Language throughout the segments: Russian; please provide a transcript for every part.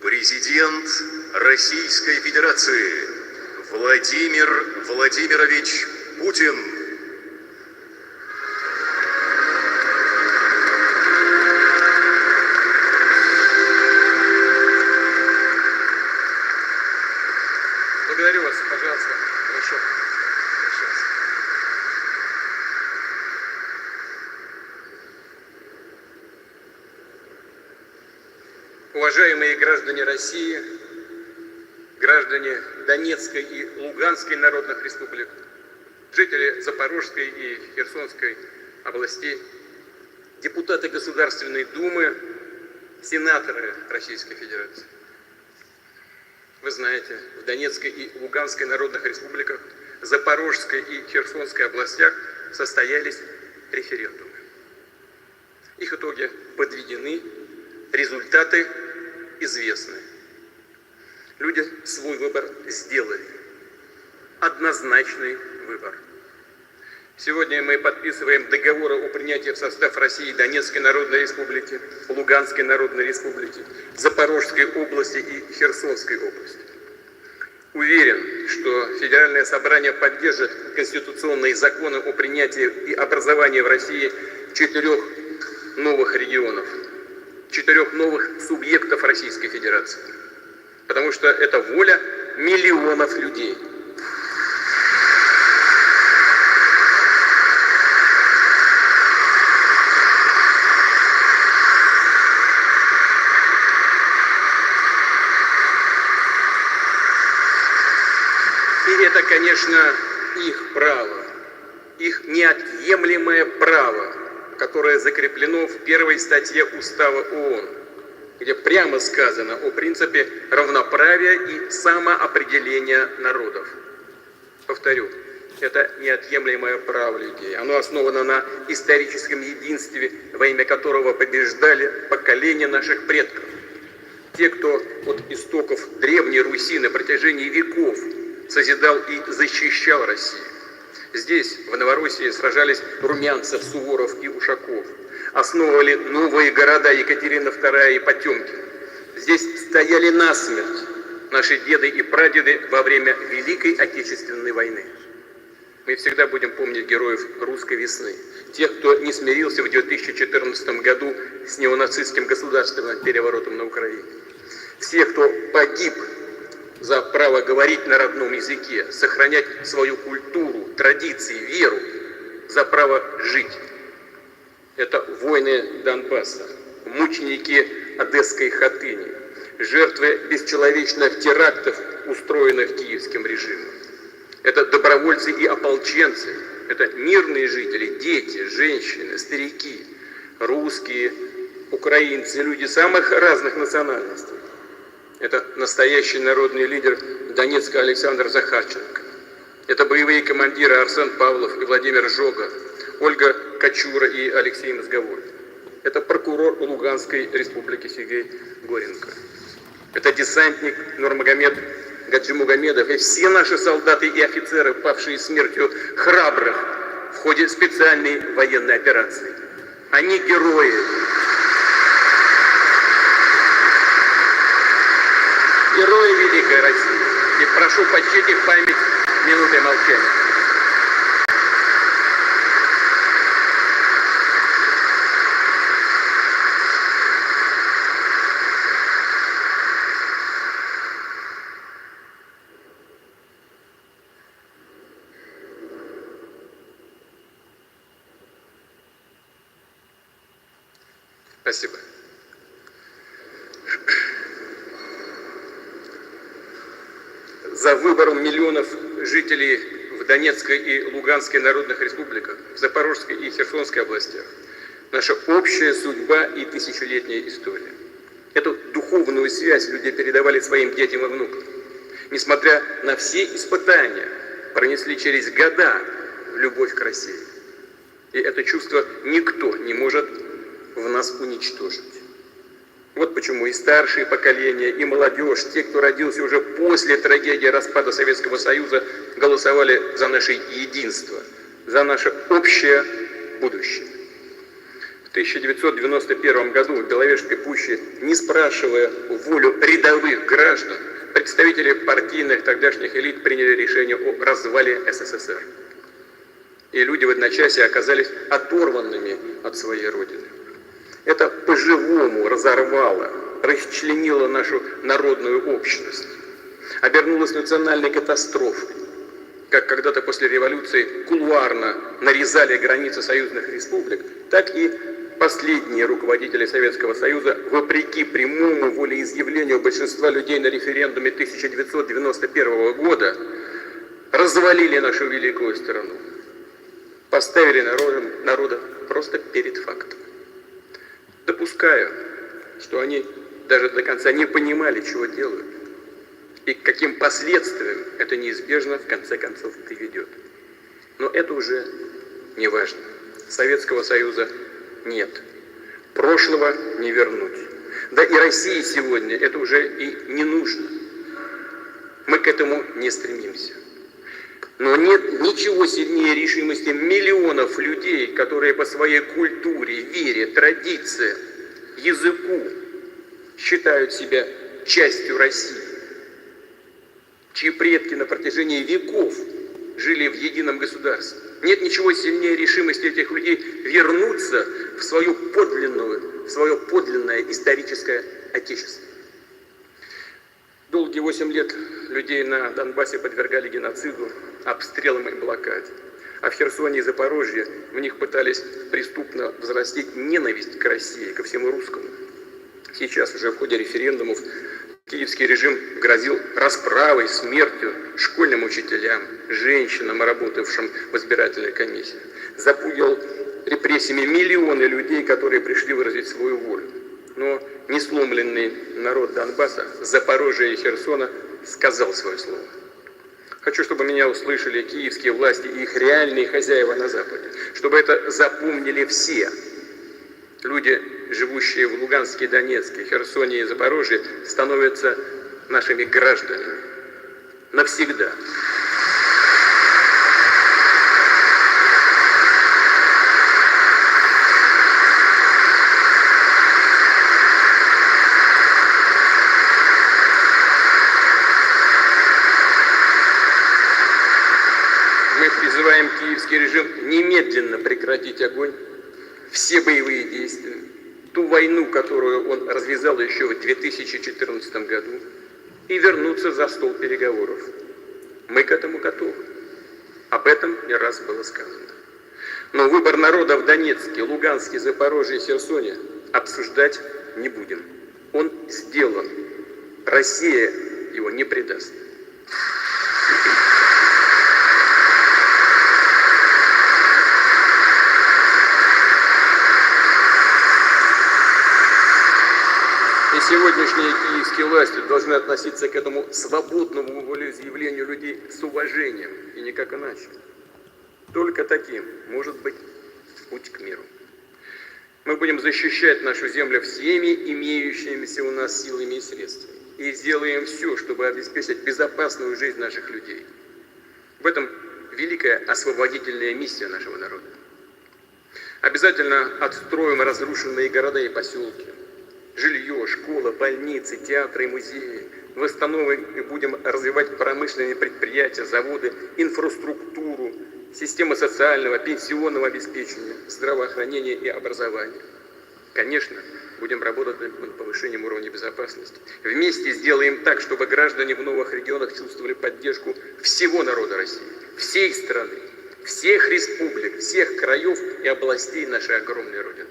Президент Российской Федерации Владимир Владимирович Путин. Благодарю вас, пожалуйста. Хорошо. Уважаемые граждане России, граждане Донецкой и Луганской народных республик, жители Запорожской и Херсонской областей, депутаты Государственной Думы, сенаторы Российской Федерации. Вы знаете, в Донецкой и Луганской народных республиках, Запорожской и Херсонской областях состоялись референдумы. Их итоги подведены, результаты известны. Люди свой выбор сделали. Однозначный выбор. Сегодня мы подписываем договоры о принятии в состав России Донецкой Народной Республики, Луганской Народной Республики, Запорожской области и Херсонской области. Уверен, что Федеральное собрание поддержит конституционные законы о принятии и образовании в России 4 новых регионов, 4 новых субъектов Российской Федерации. Потому что это воля миллионов людей. И это, конечно, их право, их неотъемлемое право, которое закреплено в 1 статье Устава ООН, где прямо сказано о принципе равноправия и самоопределения народов. Повторю, это неотъемлемое право людей. Оно основано на историческом единстве, во имя которого побеждали поколения наших предков. Те, кто от истоков Древней Руси на протяжении веков созидал и защищал Россию. Здесь, в Новороссии, сражались Румянцев, Суворов и Ушаков. Основывали новые города Екатерина II и Потемкин. Здесь стояли насмерть наши деды и прадеды во время Великой Отечественной войны. Мы всегда будем помнить героев русской весны. Тех, кто не смирился в 2014 году с неонацистским государственным переворотом на Украине. Всех, кто погиб за право говорить на родном языке, сохранять свою культуру, традиции, веру, за право жить. Это воины Донбасса, мученики Одесской Хатыни, жертвы бесчеловечных терактов, устроенных киевским режимом. Это добровольцы и ополченцы, это мирные жители, дети, женщины, старики, русские, украинцы, люди самых разных национальностей. Это настоящий народный лидер Донецка Александр Захарченко. Это боевые командиры Арсен Павлов и Владимир Жога, Ольга Качура и Алексей Мозговой. Это прокурор Луганской республики Сергей Горенко. Это десантник Нурмагомед Гаджимугамедов и все наши солдаты и офицеры, павшие смертью храбрых в ходе специальной военной операции. Они герои. Герои Великой России. И прошу почтить их память минутой молчания. Спасибо. За выбором миллионов жителей в Донецкой и Луганской народных республиках, в Запорожской и Херсонской областях наша общая судьба и тысячелетняя история. Эту духовную связь люди передавали своим детям и внукам. Несмотря на все испытания, пронесли через года любовь к России. И это чувство никто не может в нас уничтожить. Вот почему и старшие поколения, и молодежь, те, кто родился уже после трагедии распада Советского Союза, голосовали за наше единство, за наше общее будущее. В 1991 году в Беловежской пуще, не спрашивая волю рядовых граждан, представители партийных тогдашних элит приняли решение о развале СССР. И люди в одночасье оказались оторванными от своей родины. Это по-живому разорвало, расчленило нашу народную общность, обернулось национальной катастрофой. Как когда-то после революции кулуарно нарезали границы союзных республик, так и последние руководители Советского Союза, вопреки прямому волеизъявлению большинства людей на референдуме 1991 года, развалили нашу великую страну, поставили народа просто перед фактом. Допускаю, что они даже до конца не понимали, чего делают, и к каким последствиям это неизбежно в конце концов приведет. Но это уже не важно. Советского Союза нет. Прошлого не вернуть. Да и России сегодня это уже и не нужно. Мы к этому не стремимся. Но нет ничего сильнее решимости миллионов людей, которые по своей культуре, вере, традициям, языку считают себя частью России, чьи предки на протяжении веков жили в едином государстве. Нет ничего сильнее решимости этих людей вернуться в свое подлинное историческое отечество. Долгие 8 лет людей на Донбассе подвергали геноциду, обстрелам и блокаде. А в Херсоне и Запорожье в них пытались преступно взрастить ненависть к России, ко всему русскому. Сейчас уже в ходе референдумов киевский режим грозил расправой, смертью школьным учителям, женщинам, работавшим в избирательной комиссии. Запугивал репрессиями миллионы людей, которые пришли выразить свою волю. Но несломленный народ Донбасса, Запорожья и Херсона сказал свое слово. Хочу, чтобы меня услышали киевские власти и их реальные хозяева на Западе. Чтобы это запомнили все. Люди, живущие в Луганске, Донецке, Херсоне и Запорожье, становятся нашими гражданами. Навсегда. Мы призываем киевский режим немедленно прекратить огонь, все боевые действия, ту войну, которую он развязал еще в 2014 году, и вернуться за стол переговоров. Мы к этому готовы. Об этом не раз было сказано. Но выбор народа в Донецке, Луганске, Запорожье и Херсоне обсуждать не будем. Он сделан. Россия его не предаст. И сегодняшние киевские власти должны относиться к этому свободному волеизъявлению людей с уважением, и никак иначе. Только таким может быть путь к миру. Мы будем защищать нашу землю всеми имеющимися у нас силами и средствами. И сделаем все, чтобы обеспечить безопасную жизнь наших людей. В этом великая освободительная миссия нашего народа. Обязательно отстроим разрушенные города и поселки. Жилье, школа, больницы, театры и музеи. Восстановим и будем развивать промышленные предприятия, заводы, инфраструктуру, системы социального, пенсионного обеспечения, здравоохранения и образования. Конечно, будем работать над повышением уровня безопасности. Вместе сделаем так, чтобы граждане в новых регионах чувствовали поддержку всего народа России, всей страны, всех республик, всех краев и областей нашей огромной Родины.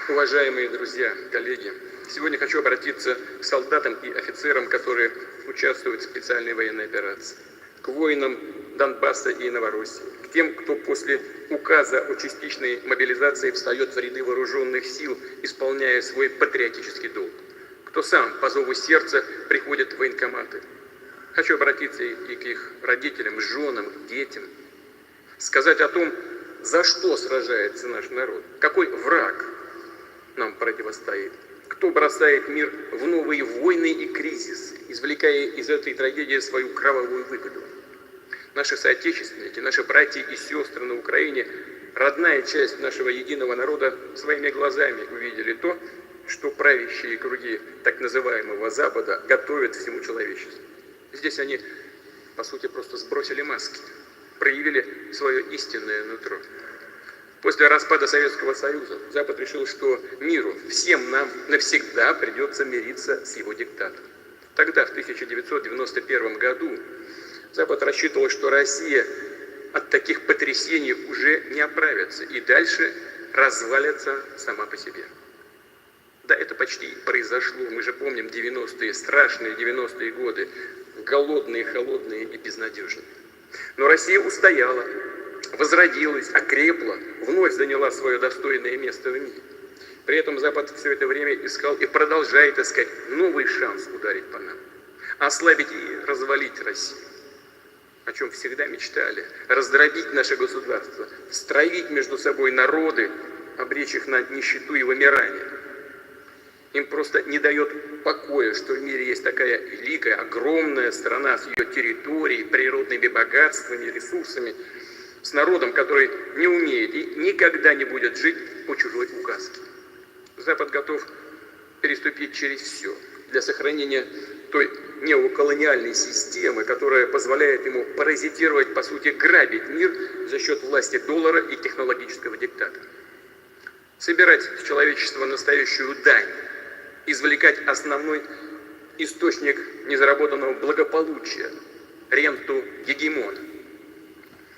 Уважаемые друзья, коллеги, сегодня хочу обратиться к солдатам и офицерам, которые участвуют в специальной военной операции, к воинам Донбасса и Новороссии, к тем, кто после указа о частичной мобилизации встает в ряды вооруженных сил, исполняя свой патриотический долг, кто сам по зову сердца приходит в военкоматы. Хочу обратиться и к их родителям, женам, детям, сказать о том, за что сражается наш народ, какой враг нам противостоит Кто бросает мир в новые войны и кризисы, извлекая из этой трагедии свою кровавую выгоду? Наши соотечественники, наши братья и сестры на Украине, родная часть нашего единого народа, своими глазами увидели то, что правящие круги так называемого Запада готовят всему человечеству. Здесь они, по сути, просто сбросили маски, проявили свое истинное нутро. После распада Советского Союза Запад решил, что миру, всем нам навсегда придется мириться с его диктатом. Тогда, в 1991 году, Запад рассчитывал, что Россия от таких потрясений уже не оправится и дальше развалится сама по себе. Да, это почти произошло. Мы же помним 90-е, страшные 90-е годы, голодные, холодные и безнадежные. Но Россия устояла, возродилась, окрепла, вновь заняла свое достойное место в мире. При этом Запад все это время искал и продолжает искать новый шанс ударить по нам, ослабить и развалить Россию, о чем всегда мечтали, раздробить наше государство, стравить между собой народы, обречь их на нищету и вымирание. Им просто не дает покоя, что в мире есть такая великая, огромная страна с ее территорией, природными богатствами, ресурсами, с народом, который не умеет и никогда не будет жить по чужой указке. Запад готов переступить через все для сохранения той неоколониальной системы, которая позволяет ему паразитировать, по сути, грабить мир за счет власти доллара и технологического диктата. Собирать с человечества настоящую дань, извлекать основной источник незаработанного благополучия, ренту гегемона.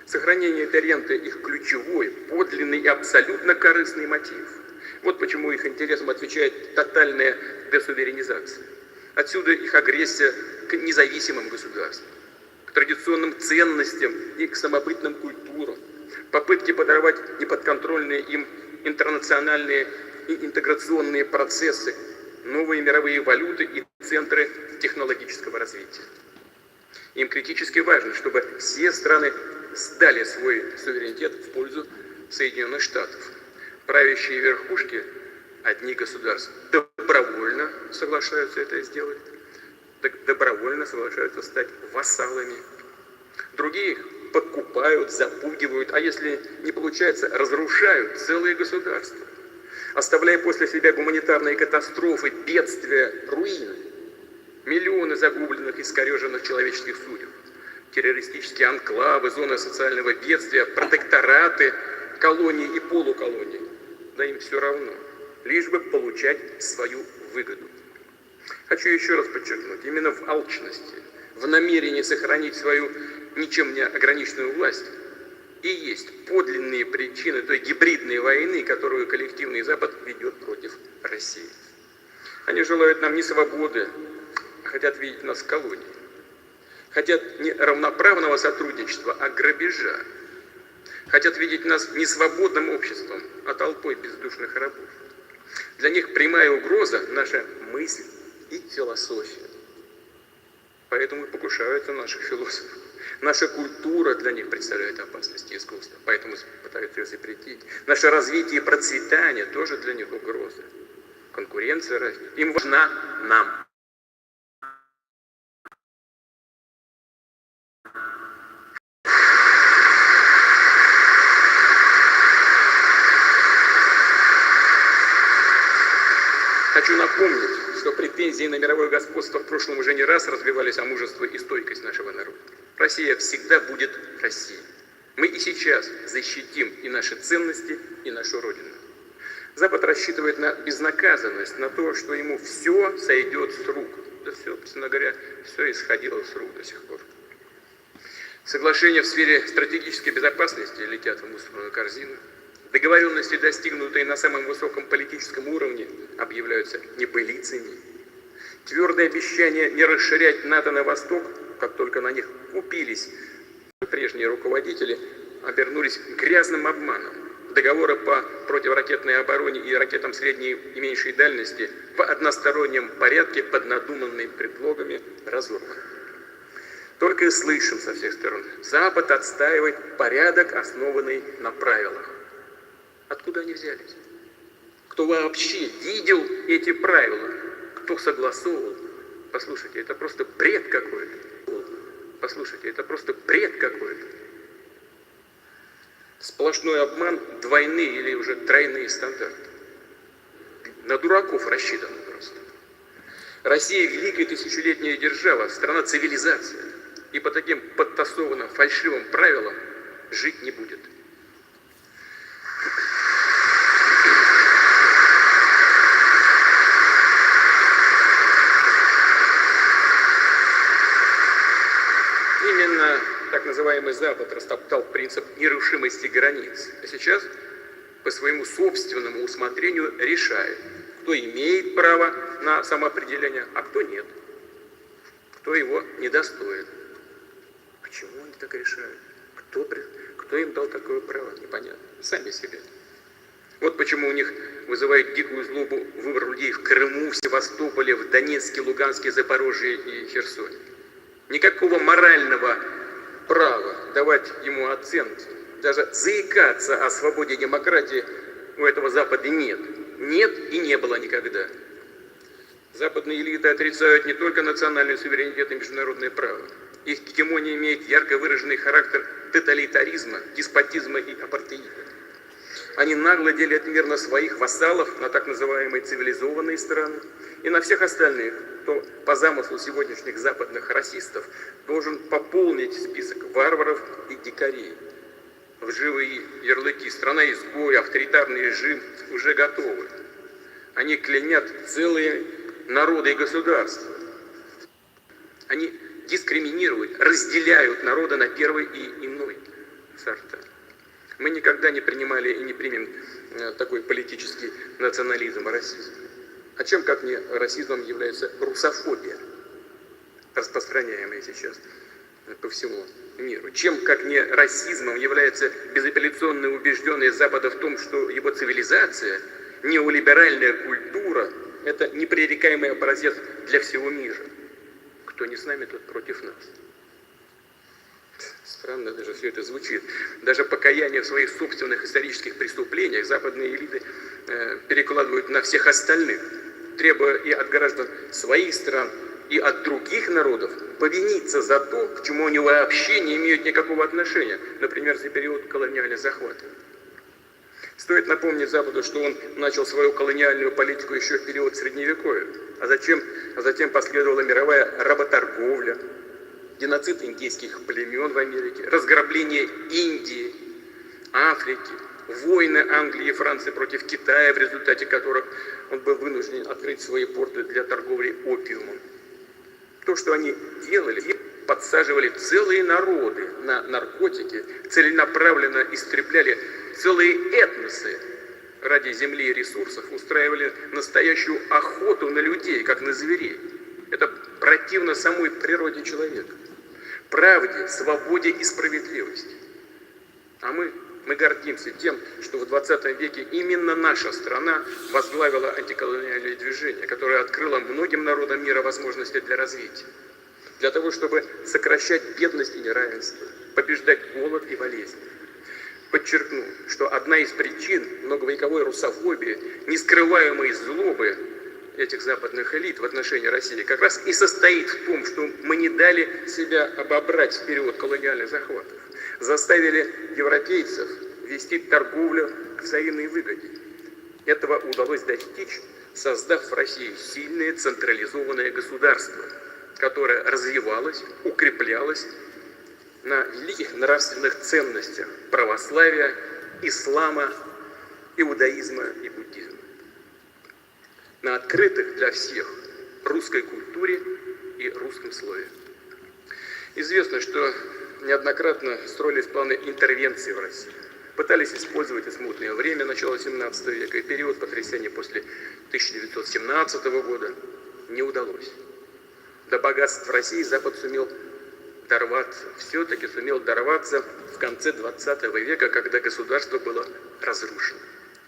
Сохранение этой ренты – их ключевой, подлинный и абсолютно корыстный мотив. Вот почему их интересам отвечает тотальная десуверенизация. Отсюда их агрессия к независимым государствам, к традиционным ценностям и к самобытным культурам, попытки подорвать неподконтрольные им интернациональные и интеграционные процессы, новые мировые валюты и центры технологического развития. Им критически важно, чтобы все страны сдали свой суверенитет в пользу Соединенных Штатов. Правящие верхушки, одни государства, добровольно соглашаются это сделать, добровольно соглашаются стать вассалами. Другие их подкупают, запугивают, а если не получается, разрушают целые государства, оставляя после себя гуманитарные катастрофы, бедствия, руины, миллионы загубленных и искореженных человеческих судеб, террористические анклавы, зоны социального бедствия, протектораты, колонии и полуколонии. Да им все равно, лишь бы получать свою выгоду. Хочу еще раз подчеркнуть, именно в алчности, в намерении сохранить свою ничем не ограниченную власть и есть подлинные причины той гибридной войны, которую коллективный Запад ведет против России. Они желают нам не свободы, а хотят видеть нас в колонии. Хотят не равноправного сотрудничества, а грабежа. Хотят видеть нас не свободным обществом, а толпой бездушных рабов. Для них прямая угроза – наша мысль и философия. Поэтому и покушаются наши философы. Наша культура для них представляет опасность искусства, поэтому пытаются ее запретить. Наше развитие и процветание тоже для них угроза. Конкуренция разве? Им важна нам. Хочу напомнить, что претензии на мировое господство в прошлом уже не раз разбивались о мужество и стойкость нашего народа. Россия всегда будет Россией. Мы и сейчас защитим и наши ценности, и нашу Родину. Запад рассчитывает на безнаказанность, на то, что ему все сойдет с рук. Да все, собственно говоря, все исходило с рук до сих пор. Соглашения в сфере стратегической безопасности летят в мусорную корзину. Договоренности, достигнутые на самом высоком политическом уровне, объявляются небылицами. Твердое обещание не расширять НАТО на восток, как только на них купились прежние руководители, обернулись грязным обманом. Договоры по противоракетной обороне и ракетам средней и меньшей дальности в одностороннем порядке под надуманными предлогами разорваны. Только и слышим со всех сторон: Запад отстаивает порядок, основанный на правилах. Откуда они взялись? Кто кто вообще видел эти правила, кто согласовывал. Послушайте, это просто бред какой-то. Послушайте, это просто бред какой-то. Сплошной обман, двойные или уже тройные стандарты. На дураков рассчитано просто. Россия великая тысячелетняя держава, страна цивилизация. И по таким подтасованным фальшивым правилам жить не будет. Именно так называемый Запад растоптал принцип нерушимости границ. А сейчас по своему собственному усмотрению решает, кто имеет право на самоопределение, а кто нет, кто его недостоин. Почему они так решают? Кто им дал такое право? Непонятно. Сами себе. Вот почему у них вызывает дикую злобу выбор людей в Крыму, в Севастополе, в Донецке, Луганске, Запорожье и Херсоне. Никакого морального права давать ему оценки, даже заикаться о свободе и демократии у этого Запада нет. Нет и не было никогда. Западные элиты отрицают не только национальный суверенитет и международное право. Их гегемония имеет ярко выраженный характер тоталитаризма, деспотизма и апартеида. Они нагло делят мир на своих вассалов, на так называемые цивилизованные страны, и на всех остальных, кто по замыслу сегодняшних западных расистов должен пополнить список варваров и дикарей. Лживые ярлыки «страна-изгой», «авторитарный режим» уже готовы. Они клеймят целые народы и государства. Они дискриминируют, разделяют народы на первый и иной сорта. Мы никогда не принимали и не примем такой политический национализм и расизм. А чем, как не расизмом, является русофобия, распространяемая сейчас по всему миру? Чем, как не расизмом, является безапелляционная убежденность Запада в том, что его цивилизация, неолиберальная культура – это непререкаемый образец для всего мира? Кто не с нами, тот против нас. Странно даже все это звучит. Даже покаяние в своих собственных исторических преступлениях западные элиты перекладывают на всех остальных, требуя и от граждан своих стран, и от других народов повиниться за то, к чему они вообще не имеют никакого отношения, например, за период колониального захвата. Стоит напомнить Западу, что он начал свою колониальную политику еще в период Средневековья, а затем последовала мировая работорговля, геноцид индейских племен в Америке, разграбление Индии, Африки, войны Англии и Франции против Китая, в результате которых он был вынужден открыть свои порты для торговли опиумом. То, что они делали, подсаживали целые народы на наркотики, целенаправленно истребляли целые этносы ради земли и ресурсов, устраивали настоящую охоту на людей, как на зверей. Это противно самой природе человека, правде, свободе и справедливости. А мы гордимся тем, что в 20 веке именно наша страна возглавила антиколониальное движение, которое открыло многим народам мира возможности для развития. Для того, чтобы сокращать бедность и неравенство, побеждать голод и болезни. Подчеркну, что одна из причин многовековой русофобии, нескрываемой злобы этих западных элит в отношении России, как раз и состоит в том, что мы не дали себя обобрать в период колониальных захватов, заставили европейцев вести торговлю к взаимной выгоде. Этого удалось достичь, создав в России сильное централизованное государство, которое развивалось, укреплялось на великих нравственных ценностях православия, ислама, иудаизма и буддизма. На открытых для всех русской культуре и русском слове. Известно, что неоднократно строились планы интервенции в России. Пытались использовать и смутное время начала XVII века, и период потрясений после 1917 года. Не удалось. До богатств России Запад все-таки сумел дорваться в конце 20 века, когда государство было разрушено.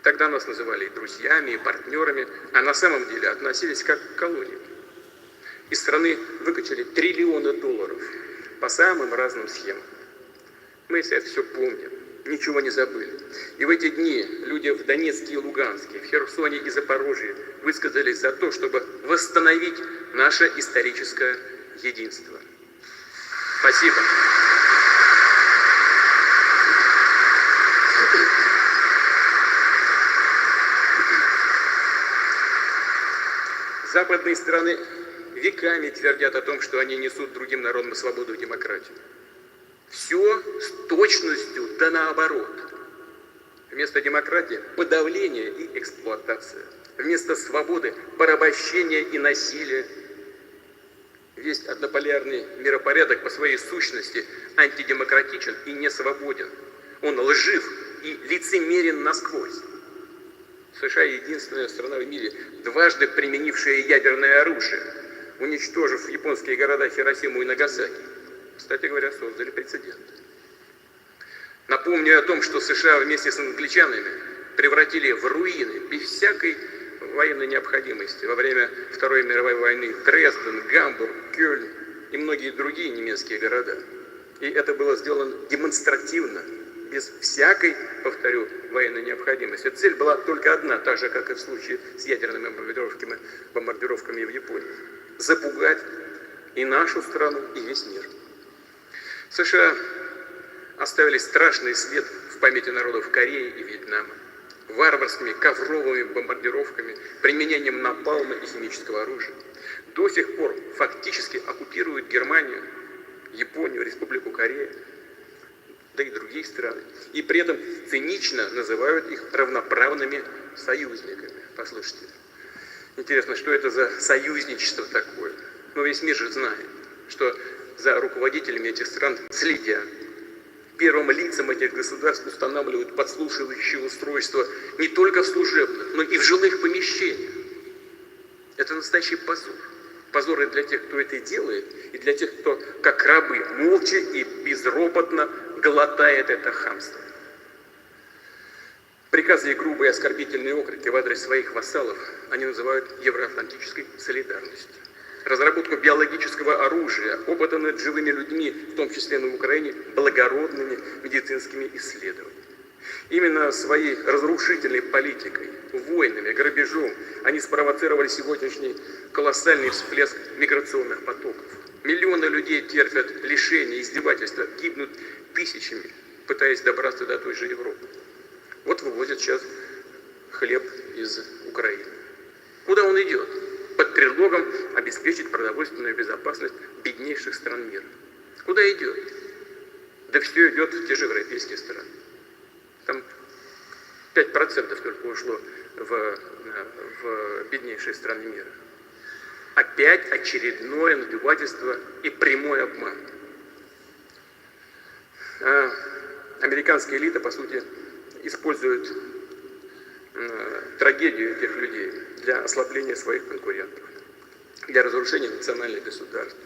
Тогда нас называли и друзьями, и партнерами, а на самом деле относились как к колонии. Из страны выкачали $триллионы по самым разным схемам. Мы это все помним. ничего не забыли. И в эти дни люди в Донецке и Луганске, в Херсоне и Запорожье высказались за то, чтобы восстановить наше историческое единство. Спасибо. Западные страны веками твердят о том, что они несут другим народам свободу и демократию. Все с точностью да наоборот. Вместо демократии – подавление и эксплуатация. Вместо свободы – порабощение и насилие. Весь однополярный миропорядок по своей сущности антидемократичен и не свободен. Он лжив и лицемерен насквозь. США – единственная страна в мире, дважды применившая ядерное оружие, уничтожив японские города Хиросиму и Нагасаки. Кстати говоря, создали прецедент. Напомню о том, что США вместе с англичанами превратили в руины без всякой военной необходимости во время Второй мировой войны Дрезден, Гамбург, Кёльн и многие другие немецкие города. И это было сделано демонстративно, без всякой, повторю, военной необходимости. Цель была только одна, так же, как и в случае с ядерными бомбардировками в Японии. Запугать и нашу страну, и весь мир. США оставили страшный след в памяти народов Кореи и Вьетнама. Варварскими ковровыми бомбардировками, применением напалма и химического оружия. До сих пор фактически оккупируют Германию, Японию, Республику Корея, да и другие страны. И при этом цинично называют их равноправными союзниками. Послушайте, интересно, что это за союзничество такое? Но весь мир же знает, что за руководителями этих стран следят. Первым лицам этих государств устанавливают подслушивающие устройства не только в служебных, но и в жилых помещениях. Это настоящий позор. Позор и для тех, кто это делает, и для тех, кто, как рабы, молча и безропотно глотает это хамство. Приказы и грубые оскорбительные окрики в адрес своих вассалов они называют евроатлантической солидарностью. Разработку биологического оружия, опыты над живыми людьми, в том числе на Украине, благородными медицинскими исследованиями. Именно своей разрушительной политикой, войнами, грабежом они спровоцировали сегодняшний колоссальный всплеск миграционных потоков. Миллионы людей терпят лишения, издевательства, гибнут тысячами, пытаясь добраться до той же Европы. Вот вывозят сейчас хлеб из Украины. Куда он идет? Под предлогом обеспечить продовольственную безопасность беднейших стран мира. Куда идет? Да все идет в те же европейские страны. Там 5% только ушло в беднейшие страны мира. Опять очередное надувательство и прямой обман. Американская элита, по сути, использует трагедию этих людей для ослабления своих конкурентов, для разрушения национальных государств.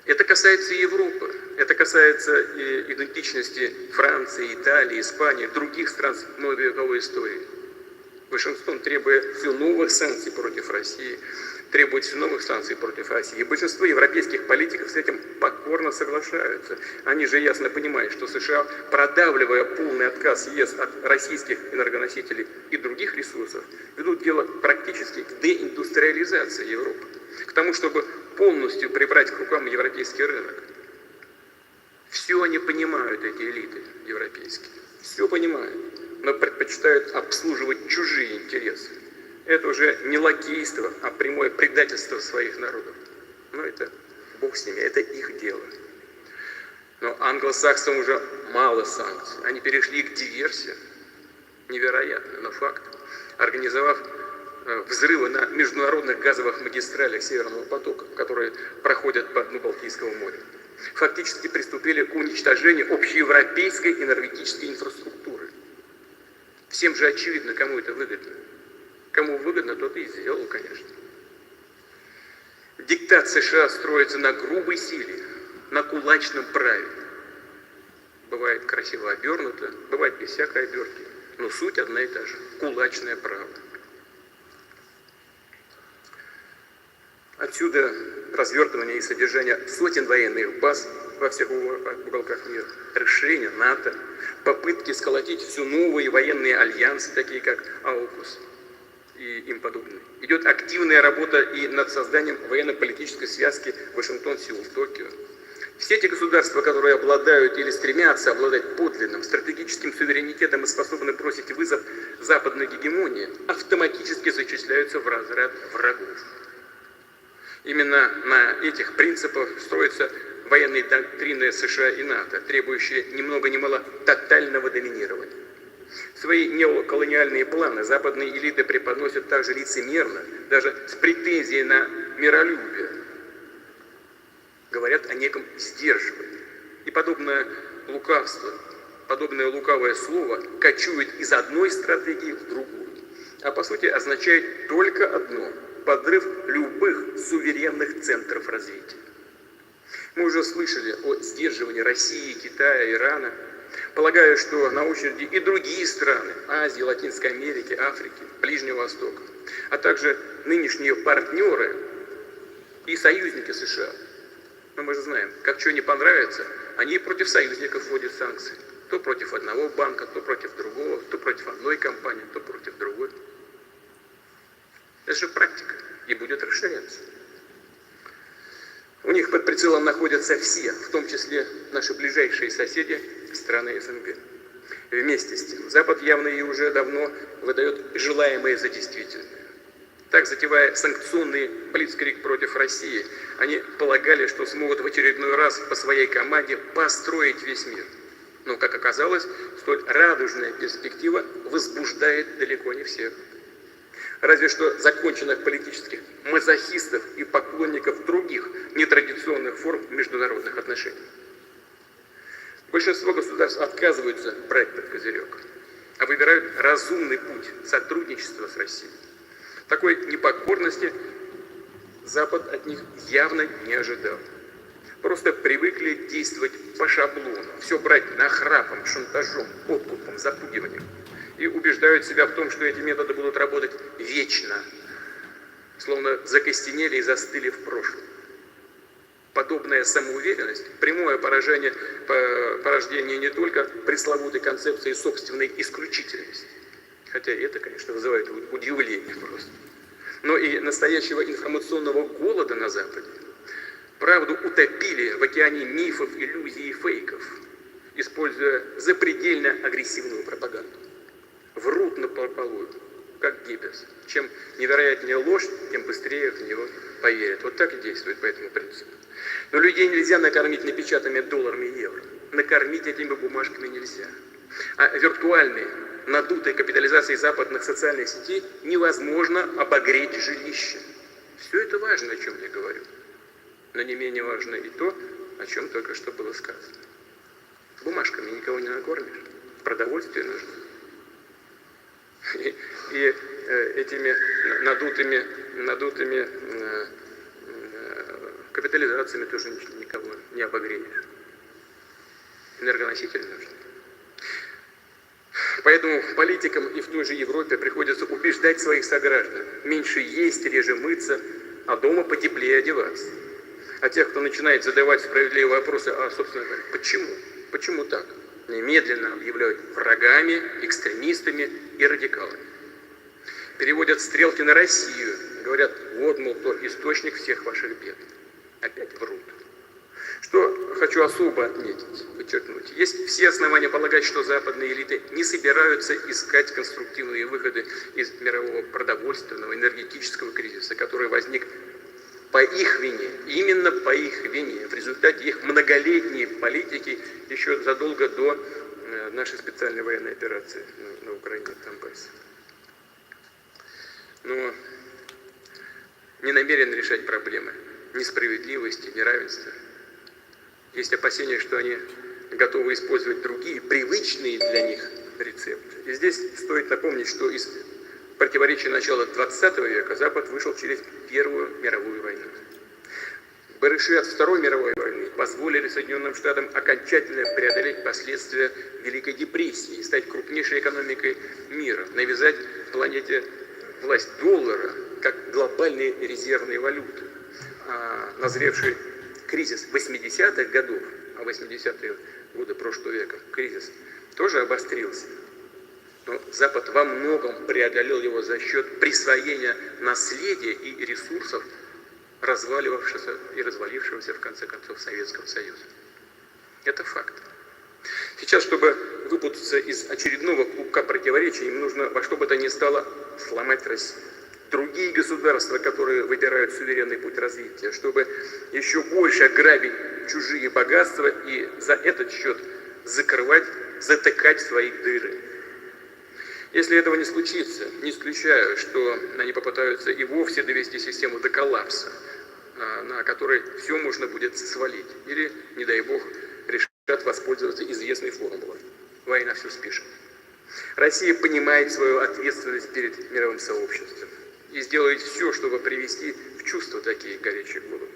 Это касается и Европы, это касается и идентичности Франции, Италии, Испании, других стран с многовековой историей. Вашингтон требует все новых санкций против России, требует все новых санкций против России. И большинство европейских политиков с этим покорно соглашаются. Они же ясно понимают, что США, продавливая полный отказ ЕС от российских энергоносителей и других ресурсов, ведут дело практически к деиндустриализации Европы, к тому, чтобы полностью прибрать к рукам европейский рынок. Все они понимают, эти элиты европейские, все понимают, но предпочитают обслуживать чужие интересы. Это уже не лакейство, а прямое предательство своих народов. Но это Бог с ними, это их дело. Но англосаксам уже мало санкций. Они перешли к диверсиям. Невероятно, но факт. Организовав взрывы на международных газовых магистралях Северного потока, которые проходят по дну Балтийского моря, фактически приступили к уничтожению общеевропейской энергетической инфраструктуры. Всем же очевидно, кому это выгодно. Кому выгодно, тот и сделал, конечно. Диктат США строится на грубой силе, на кулачном праве. Бывает красиво обернуто, бывает без всякой обертки. Но суть одна и та же – кулачное право. Отсюда развертывание и содержание сотен военных баз во всех уголках мира, расширение НАТО, попытки сколотить все новые военные альянсы, такие как АУКУС и им подобные. Идет активная работа и над созданием военно-политической связки Вашингтон, Сеул, Токио. Все эти государства, которые обладают или стремятся обладать подлинным стратегическим суверенитетом и способны бросить вызов западной гегемонии, автоматически зачисляются в разряд врагов. Именно на этих принципах строятся военные доктрины США и НАТО, требующие ни много ни мало тотального доминирования. Свои неоколониальные планы западные элиты преподносят также лицемерно, даже с претензией на миролюбие. Говорят о неком сдерживании. И подобное лукавство, подобное лукавое слово кочует из одной стратегии в другую. А по сути означает только одно – подрыв любых суверенных центров развития. Мы уже слышали о сдерживании России, Китая, Ирана. Полагаю, что на очереди и другие страны – Азии, Латинской Америки, Африки, Ближнего Востока, а также нынешние партнеры и союзники США. Но мы же знаем, как что не понравится, они против союзников вводят санкции. То против одного банка, то против другого, то против одной компании, то против другой. Это же практика и будет расширяться. У них под прицелом находятся все, в том числе наши ближайшие соседи, страны СНГ. Вместе с тем, Запад явно и уже давно выдает желаемое за действительное. Так, затевая санкционный блицкриг против России, они полагали, что смогут в очередной раз по своей команде построить весь мир. Но, как оказалось, столь радужная перспектива возбуждает далеко не всех. Разве что законченных политических мазохистов и поклонников других нетрадиционных форм международных отношений. Большинство государств отказываются брать этот козырек, а выбирают разумный путь сотрудничества с Россией. Такой непокорности Запад от них явно не ожидал. Просто привыкли действовать по шаблону, все брать нахрапом, шантажом, подкупом, запугиванием. И убеждают себя в том, что эти методы будут работать вечно, словно закостенели и застыли в прошлом. Подобная самоуверенность – прямое порождение не только пресловутой концепции собственной исключительности, хотя это, конечно, вызывает удивление просто, но и настоящего информационного голода на Западе. Правду утопили в океане мифов, иллюзий и фейков, используя запредельно агрессивную пропаганду. Врут напропалую, как Геббельс. Чем невероятнее ложь, тем быстрее в него поверят. Вот так и действует по этому принципу. Но людей нельзя накормить напечатанными долларами и евро. Накормить этими бумажками нельзя. А виртуальной, надутой капитализацией западных социальных сетей невозможно обогреть жилище. Все это важно, о чем я говорю. Но не менее важно и то, о чем только что было сказано. Бумажками никого не накормишь. Продовольствие нужно. И этими надутыми капитализациями тоже никого не обогреешь. Энергоносители нужны. Поэтому политикам и в той же Европе приходится убеждать своих сограждан меньше есть, реже мыться, а дома потеплее одеваться. А тех, кто начинает задавать справедливые вопросы, а, собственно говоря, почему? Почему так? Немедленно объявляют врагами, экстремистами и радикалами. Переводят стрелки на Россию, говорят, вот, мол, кто источник всех ваших бед. Опять врут. Что хочу особо отметить, подчеркнуть. Есть все основания полагать, что западные элиты не собираются искать конструктивные выходы из мирового продовольственного, энергетического кризиса, который возник по их вине, именно по их вине, в результате их многолетней политики еще задолго до нашей специальной военной операции на Украине, Донбассе. Но не намерен решать проблемы несправедливости, неравенства. Есть опасения, что они готовы использовать другие, привычные для них рецепты. И здесь стоит напомнить, что из противоречия начала 20 века Запад вышел через Первую мировую войну. Барыши от Второй мировой войны позволили Соединенным Штатам окончательно преодолеть последствия Великой депрессии и стать крупнейшей экономикой мира, навязать планете власть доллара как глобальной резервной валюты. А назревший кризис 80-х годов, а 80-е годы прошлого века кризис тоже обострился. Но Запад во многом преодолел его за счет присвоения наследия и ресурсов разваливавшегося и развалившегося, в конце концов, Советского Союза. Это факт. Сейчас, чтобы выпутаться из очередного клубка противоречий, им нужно во что бы то ни стало сломать Россию. Другие государства, которые выбирают суверенный путь развития, чтобы еще больше грабить чужие богатства и за этот счет закрывать, затыкать свои дыры. Если этого не случится, не исключаю, что они попытаются и вовсе довести систему до коллапса, на который все можно будет свалить. Или, не дай бог, решат воспользоваться известной формулой. Война все спишет. Россия понимает свою ответственность перед мировым сообществом и сделает все, чтобы привести в чувство такие горячие головы.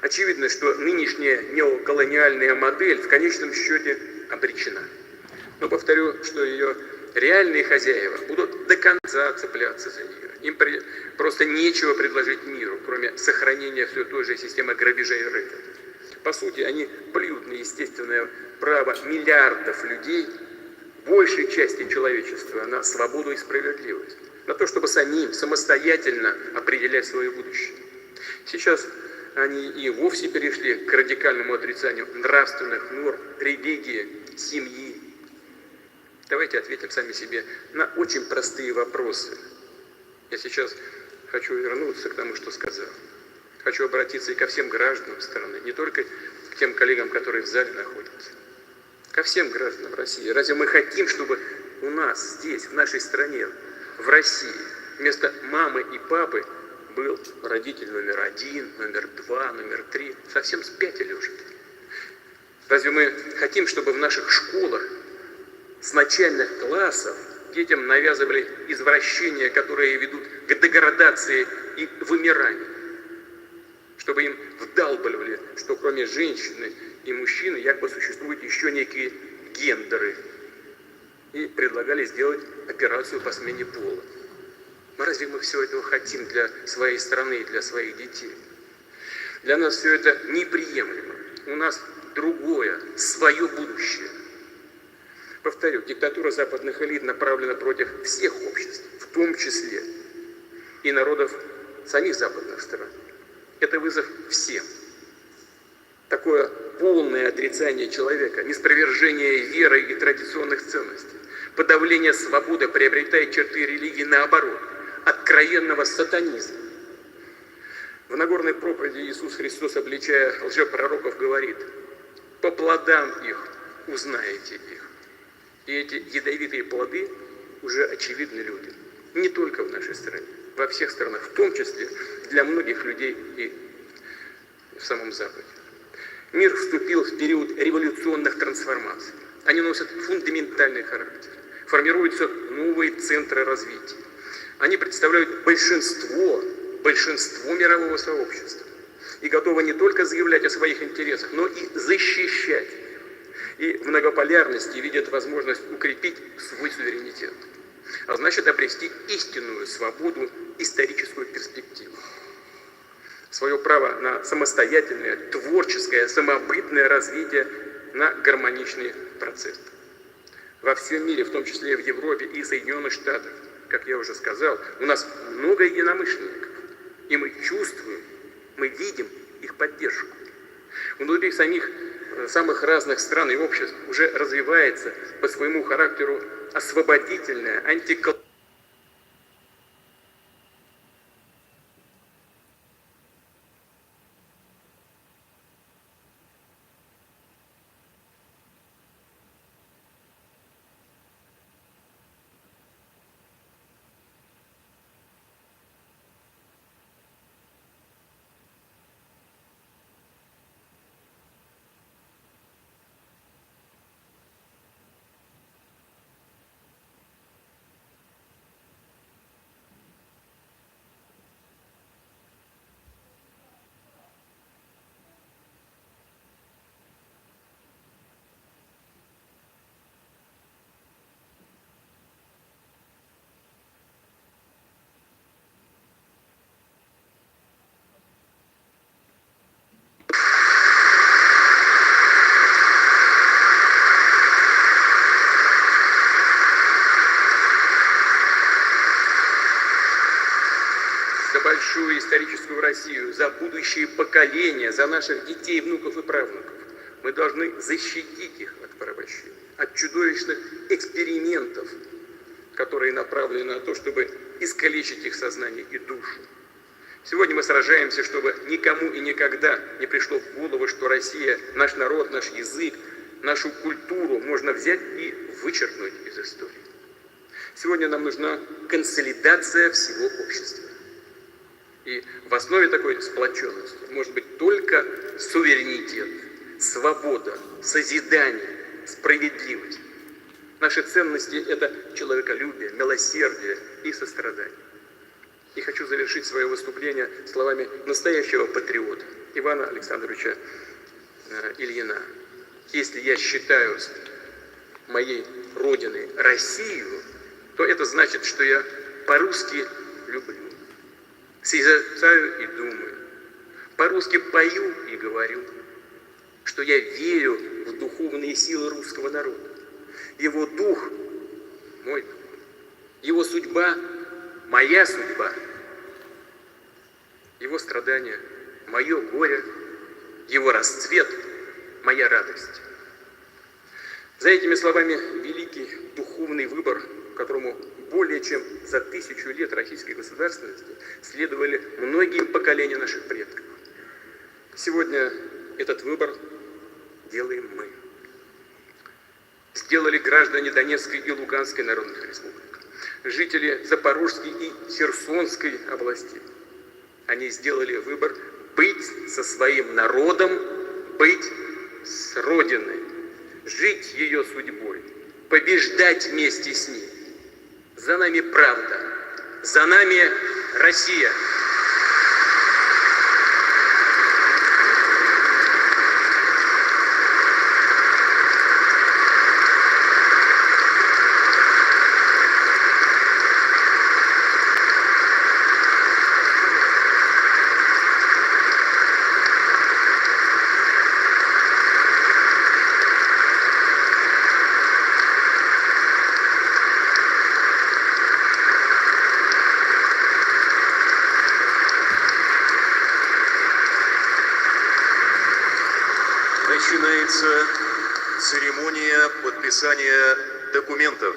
Очевидно, что нынешняя неоколониальная модель в конечном счете обречена. Но повторю, что ее реальные хозяева будут до конца цепляться за нее. Им просто нечего предложить миру, кроме сохранения все той же системы грабежа и рынка. По сути, они плюют на естественное право миллиардов людей, большей части человечества, на свободу и справедливость, на то, чтобы самим самостоятельно определять свое будущее. Сейчас они и вовсе перешли к радикальному отрицанию нравственных норм, религии, семьи. Давайте ответим сами себе на очень простые вопросы. Я сейчас хочу вернуться к тому, что сказал. Хочу обратиться и ко всем гражданам страны, не только к тем коллегам, которые в зале находятся. Ко всем гражданам России. Разве мы хотим, чтобы у нас здесь, в нашей стране, в России, вместо мамы и папы был родитель номер 1, номер 2, номер 3? Совсем спятили уже. Разве мы хотим, чтобы в наших школах с начальных классов детям навязывали извращения, которые ведут к деградации и вымиранию? Чтобы им вдалбливали, что кроме женщины и мужчины якобы существуют еще некие гендеры. И предлагали сделать операцию по смене пола. Но разве мы все этого хотим для своей страны и для своих детей? Для нас все это неприемлемо. У нас другое, свое будущее. Повторю, диктатура западных элит направлена против всех обществ, в том числе и народов самих западных стран. Это вызов всем. Такое полное отрицание человека, ниспровержение веры и традиционных ценностей, подавление свободы приобретает черты религии наоборот, откровенного сатанизма. В Нагорной проповеди Иисус Христос, обличая лжепророков, говорит: «По плодам их узнаете их». И эти ядовитые плоды уже очевидны людям. Не только в нашей стране, во всех странах, в том числе для многих людей и в самом Западе. Мир вступил в период революционных трансформаций. Они носят фундаментальный характер. Формируются новые центры развития. Они представляют большинство мирового сообщества. И готовы не только заявлять о своих интересах, но и защищать их. И в многополярности видят возможность укрепить свой суверенитет. А значит, обрести истинную свободу, историческую перспективу. Свое право на самостоятельное, творческое, самобытное развитие, на гармоничный процесс. Во всем мире, в том числе и в Европе и Соединенных Штатах, как я уже сказал, у нас много единомышленников. И мы чувствуем, мы видим их поддержку. Внутри самых разных стран и обществ уже развивается по своему характеру освободительная, антиколониальная, историческую Россию, за будущие поколения, за наших детей, внуков и правнуков. Мы должны защитить их от порабощения, от чудовищных экспериментов, которые направлены на то, чтобы искалечить их сознание и душу. Сегодня мы сражаемся, чтобы никому и никогда не пришло в голову, что Россия, наш народ, наш язык, нашу культуру можно взять и вычеркнуть из истории. Сегодня нам нужна консолидация всего общества. И в основе такой сплоченности может быть только суверенитет, свобода, созидание, справедливость. Наши ценности – это человеколюбие, милосердие и сострадание. И хочу завершить свое выступление словами настоящего патриота Ивана Александровича Ильина. Если я считаю моей родиной Россию, то это значит, что я по-русски люблю, созерцаю и думаю, по-русски пою и говорю, что я верю в духовные силы русского народа. Его дух – мой дух, его судьба – моя судьба, его страдания – мое горе, его расцвет – моя радость. За этими словами великий духовный выбор, которому более чем за 1000 лет российской государственности следовали многие поколения наших предков. Сегодня этот выбор делаем мы. Сделали граждане Донецкой и Луганской народных республик, жители Запорожской и Херсонской областей. Они сделали выбор быть со своим народом, быть с Родиной, жить ее судьбой, побеждать вместе с ней. За нами правда, за нами Россия. Начинается церемония подписания документов.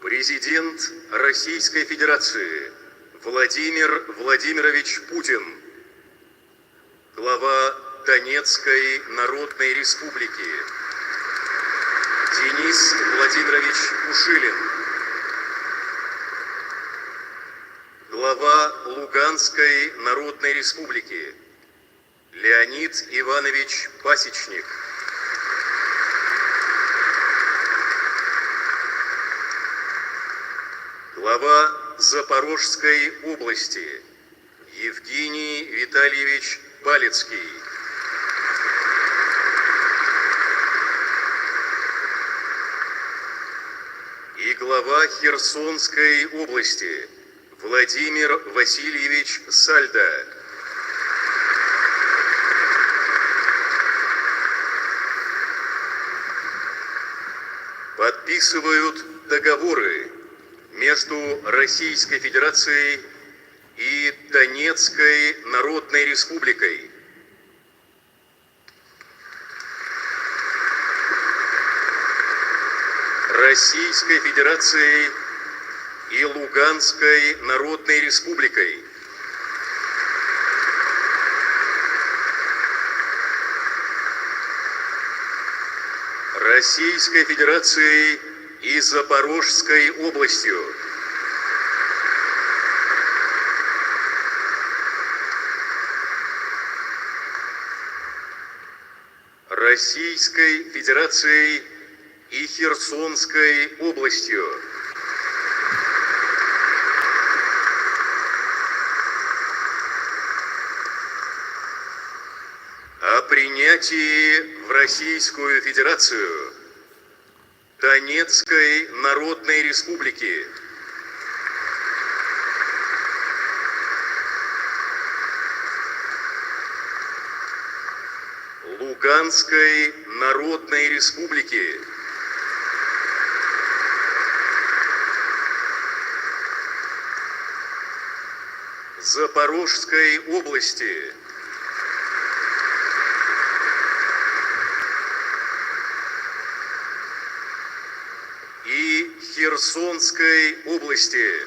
Президент Российской Федерации Владимир Владимирович Путин, глава Донецкой Народной Республики Денис Владимирович Пушилин, глава Луганской Народной Республики Леонид Иванович Пасечник, глава Запорожской области Евгений Витальевич Балецкий, и глава Херсонской области Владимир Васильевич Сальда. Подписывают договоры между Российской Федерацией и Донецкой Народной Республикой. Российской Федерацией и Луганской Народной Республикой. Российской Федерацией и Запорожской областью. Российской Федерацией и Херсонской областью. о принятии в Российскую Федерацию Донецкой Народной Республики, Луганской Народной Республики, Запорожской области, и Херсонской области.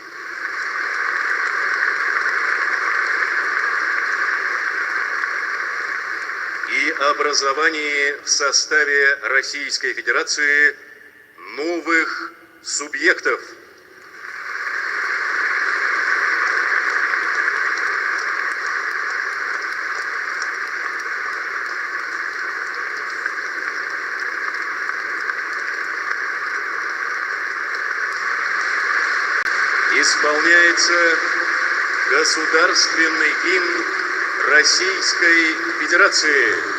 И образовании в составе Российской Федерации новых субъектов. Исполняется государственный гимн Российской Федерации.